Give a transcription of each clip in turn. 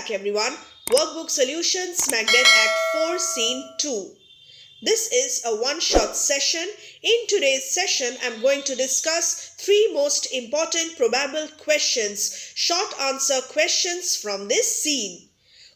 back everyone. Workbook Solutions, Macbeth Act 4, Scene 2. This is a one-shot session. In today's session, I'm going to discuss 3 most important probable questions, short answer questions from this scene.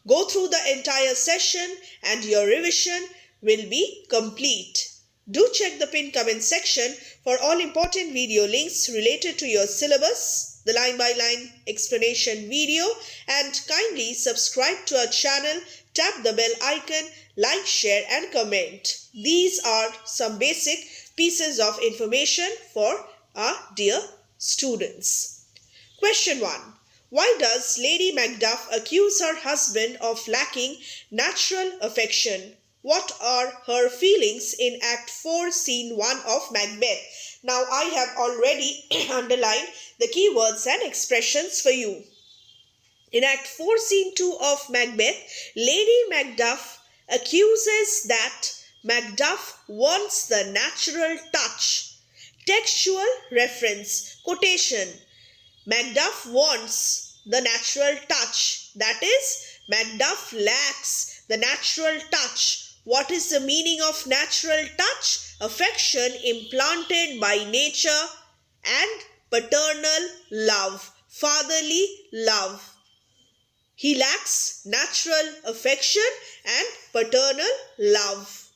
Go through the entire session and your revision will be complete. Do check the pinned comment section for all important video links related to your syllabus, the line-by-line explanation video, and kindly subscribe to our channel, tap the bell icon, like, share and comment. These are some basic pieces of information for our dear students. Question 1. Why does Lady Macbeth accuse her husband of lacking natural affection? What are her feelings in Act 4, Scene 1 of Macbeth? Now, I have already underlined the keywords and expressions for you. In Act 4, Scene 2 of Macbeth, Lady Macbeth accuses that Macbeth wants the natural touch. Textual reference, quotation. Macbeth wants the natural touch. That is, Macbeth lacks the natural touch. What is the meaning of natural touch? Affection implanted by nature and paternal love, fatherly love. He lacks natural affection and paternal love.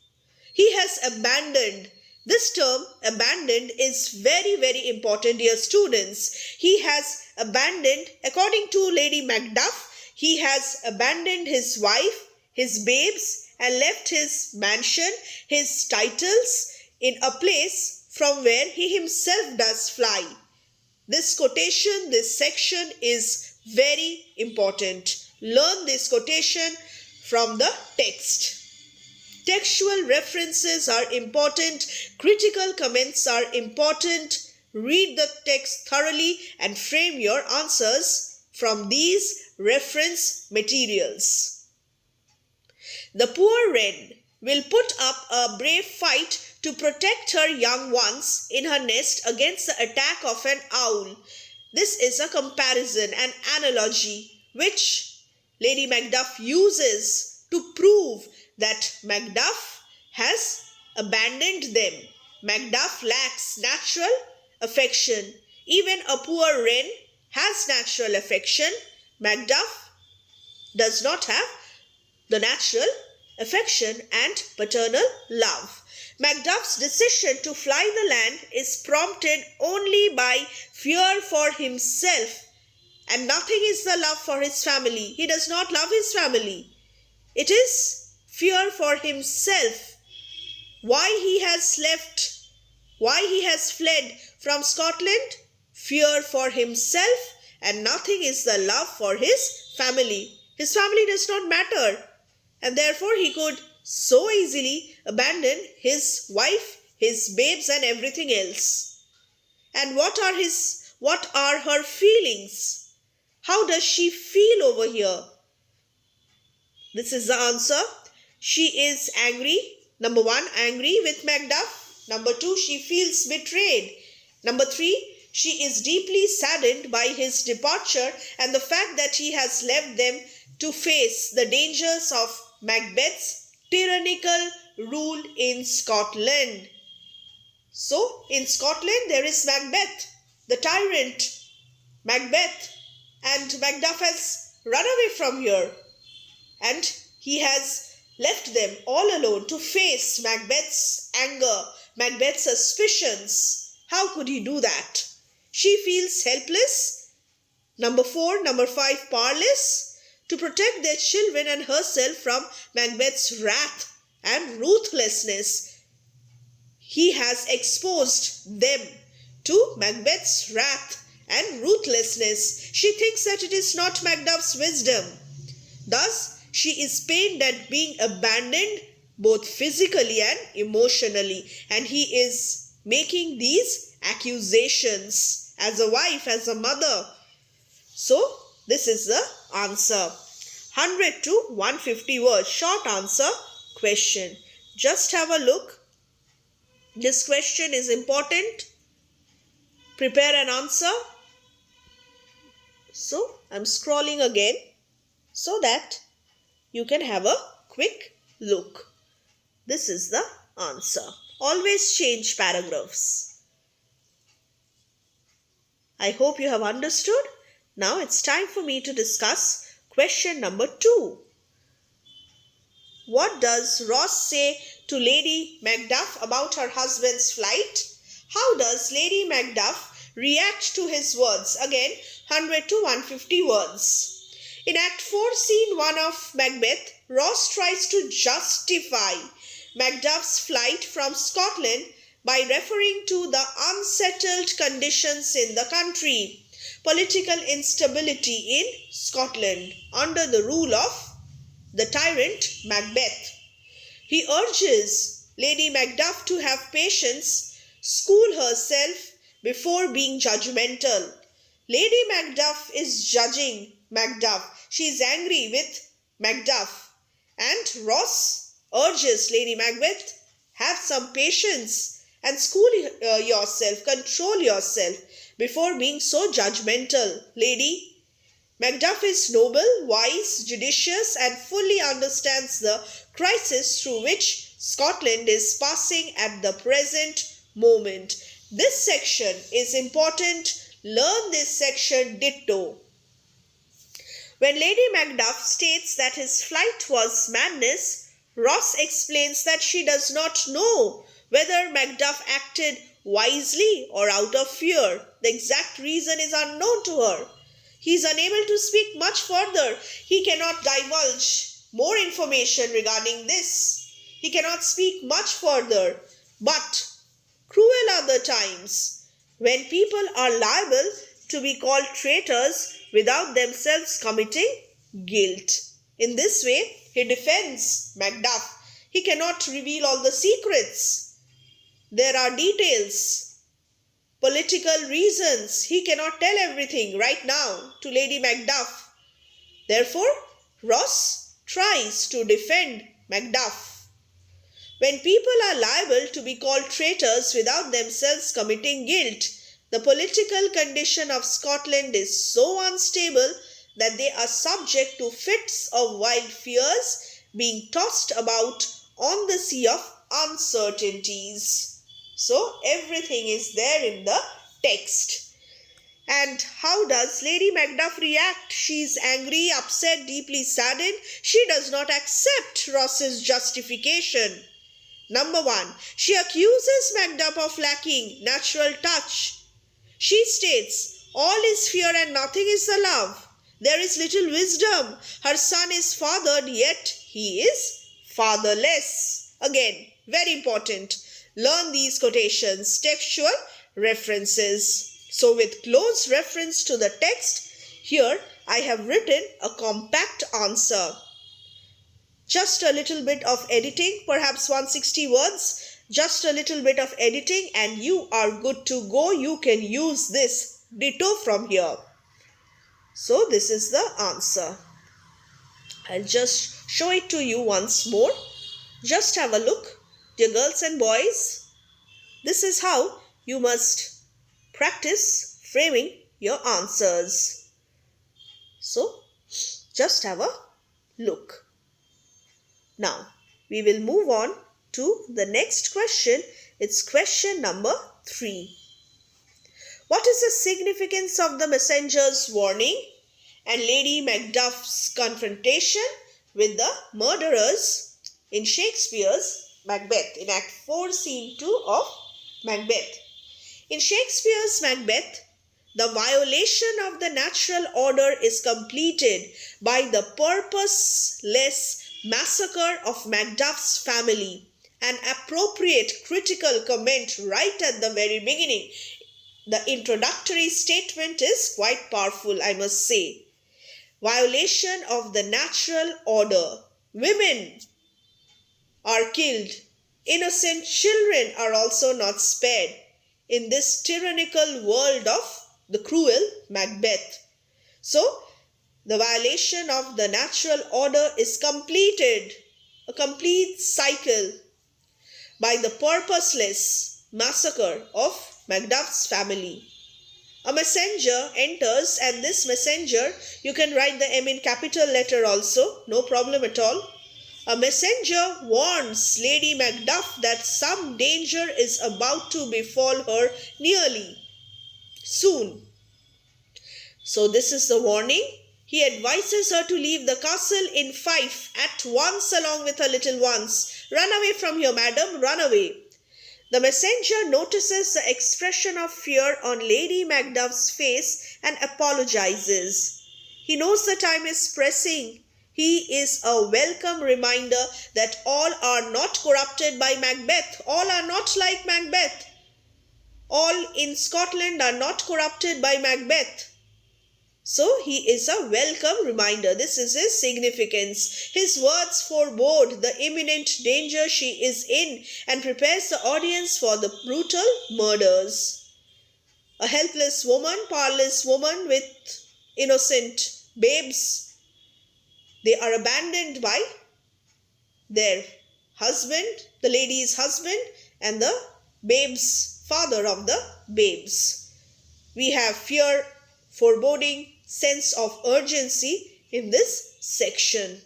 He has abandoned. This term abandoned is very important, dear students. He has abandoned, according to Lady Macbeth, he has abandoned his wife, his babes, and left his mansion, his titles, in a place from where he himself does fly. This quotation, this section is very important. Learn this quotation from the text. Textual references are important. Critical comments are important. Read the text thoroughly and frame your answers from these reference materials. The poor wren will put up a brave fight to protect her young ones in her nest against the attack of an owl. This is a comparison, an analogy, which Lady Macbeth uses to prove that Macbeth has abandoned them. Macbeth lacks natural affection. Even a poor wren has natural affection. Macbeth does not have the natural affection and paternal love. Macbeth's decision to fly the land is prompted only by fear for himself, and nothing is the love for his family. He does not love his family. It is fear for himself. Why he has left, why he has fled from Scotland? Fear for himself, and nothing is the love for his family. His family does not matter, and therefore he could so easily abandon his wife, his babes and everything else. And what are her feelings? How does she feel over here? This is the answer. She is angry. Number 1, angry with Macbeth. Number 2, she feels betrayed. Number 3, she is deeply saddened by his departure and the fact that he has left them to face the dangers of Macbeth's tyrannical rule in Scotland. So, in Scotland there is Macbeth, the tyrant, Macbeth, and Macbeth has run away from here and he has left them all alone to face Macbeth's anger, Macbeth's suspicions. How could he do that? She feels helpless. Number 4, number 5, powerless to protect their children and herself from Macbeth's wrath and ruthlessness. He has exposed them to Macbeth's wrath and ruthlessness. She thinks that it is not Macbeth's wisdom. Thus, she is pained at being abandoned both physically and emotionally. And he is making these accusations as a wife, as a mother. So, this is the answer. 100 to 150 words. Short answer question. Just have a look. This question is important. Prepare an answer. So, I'm scrolling again. so that you can have a quick look. This is the answer. Always change paragraphs. I hope you have understood. Now it's time for me to discuss question number 2. What does Ross say to Lady Macbeth about her husband's flight? How does Lady Macbeth react to his words? Again, 100 to 150 words. In Act 4, Scene 1 of Macbeth, Ross tries to justify Macbeth's flight from Scotland by referring to the unsettled conditions in the country, political instability in Scotland under the rule of the tyrant Macbeth. He urges Lady Macbeth to have patience, school herself before being judgmental. Lady Macbeth is judging Macbeth. She is angry with Macbeth. And Ross urges Lady Macbeth, have some patience and school yourself, control yourself before being so judgmental. Lady Macbeth is noble, wise, judicious, and fully understands the crisis through which Scotland is passing at the present moment. This section is important. Learn this section ditto. When Lady Macbeth states that his flight was madness, Ross explains that she does not know whether Macbeth acted wisely or out of fear. The exact reason is unknown to her. He is unable to speak much further. He cannot divulge more information regarding this. He cannot speak much further. But cruel are the times when people are liable to be called traitors without themselves committing guilt. In this way, he defends Macbeth. He cannot reveal all the secrets. There are details, political reasons. He cannot tell everything right now to Lady Macbeth. Therefore, Ross tries to defend Macbeth. When people are liable to be called traitors without themselves committing guilt, the political condition of Scotland is so unstable that they are subject to fits of wild fears being tossed about on the sea of uncertainties. So everything is there in the text. And how does Lady Macbeth react? She is angry, upset, deeply saddened. She does not accept Ross's justification. Number 1, she accuses Macbeth of lacking natural touch. She states, all is fear and nothing is the love. There is little wisdom. Her son is fathered, yet he is fatherless. Again, very important. Learn these quotations, textual references. So with close reference to the text, here I have written a compact answer. Just a little bit of editing, perhaps 160 words, just a little bit of editing and you are good to go. You can use this ditto from here. So this is the answer. I'll just show it to you once more. Just have a look. Dear girls and boys, this is how you must practice framing your answers. So, just have a look. Now, we will move on to the next question. It's question number 3. What is the significance of the messenger's warning and Lady Macbeth's confrontation with the murderers in Shakespeare's Macbeth, in Act 4, Scene 2 of Macbeth? In Shakespeare's Macbeth, the violation of the natural order is completed by the purposeless massacre of Macbeth's family. An appropriate critical comment right at the very beginning. The introductory statement is quite powerful, I must say. Violation of the natural order. Women are killed. Innocent children are also not spared in this tyrannical world of the cruel Macbeth. So, the violation of the natural order is completed, a complete cycle, by the purposeless massacre of Macbeth's family. A messenger enters, and this messenger, you can write the M in capital letter also, no problem at all. A messenger warns Lady Macduff that some danger is about to befall her nearly, soon. So this is the warning. He advises her to leave the castle in Fife at once along with her little ones. Run away from here, madam, run away. The messenger notices the expression of fear on Lady Macduff's face and apologizes. He knows the time is pressing. He is a welcome reminder that all are not corrupted by Macbeth. All are not like Macbeth. All in Scotland are not corrupted by Macbeth. So he is a welcome reminder. This is his significance. His words forebode the imminent danger she is in and prepares the audience for the brutal murders. A helpless woman, powerless woman with innocent babes. They are abandoned by their husband, the lady's husband, and the babe's father of the babes. We have fear, foreboding, sense of urgency in this section.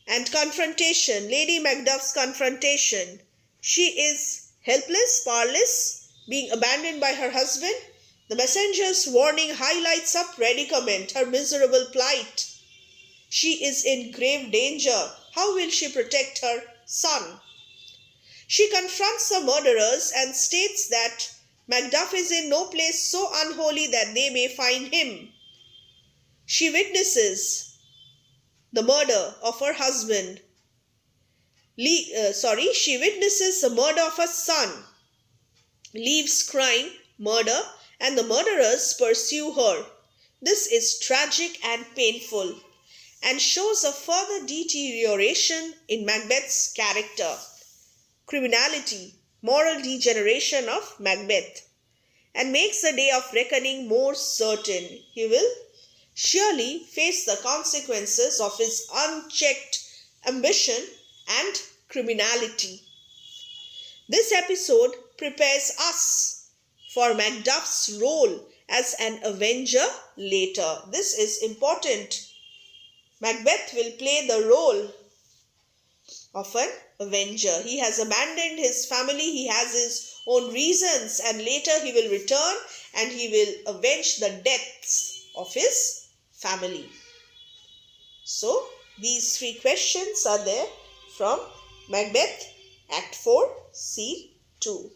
And confrontation, Lady Macduff's confrontation. She is helpless, powerless, being abandoned by her husband. The messenger's warning highlights her predicament, her miserable plight. She is in grave danger. How will she protect her son? She confronts the murderers and states that Macduff is in no place so unholy that they may find him. She witnesses the murder of her husband. She witnesses the murder of her son. Leaves crying, murder, and the murderers pursue her. This is tragic and painful and shows a further deterioration in Macbeth's character. Criminality, moral degeneration of Macbeth, and makes the day of reckoning more certain. He will surely face the consequences of his unchecked ambition and criminality. This episode prepares us for Macduff's role as an avenger later. This is important. Macbeth will play the role of an avenger. He has abandoned his family, he has his own reasons, and later he will return and he will avenge the deaths of his family. So, these three questions are there from Macbeth, Act 4, Scene 2.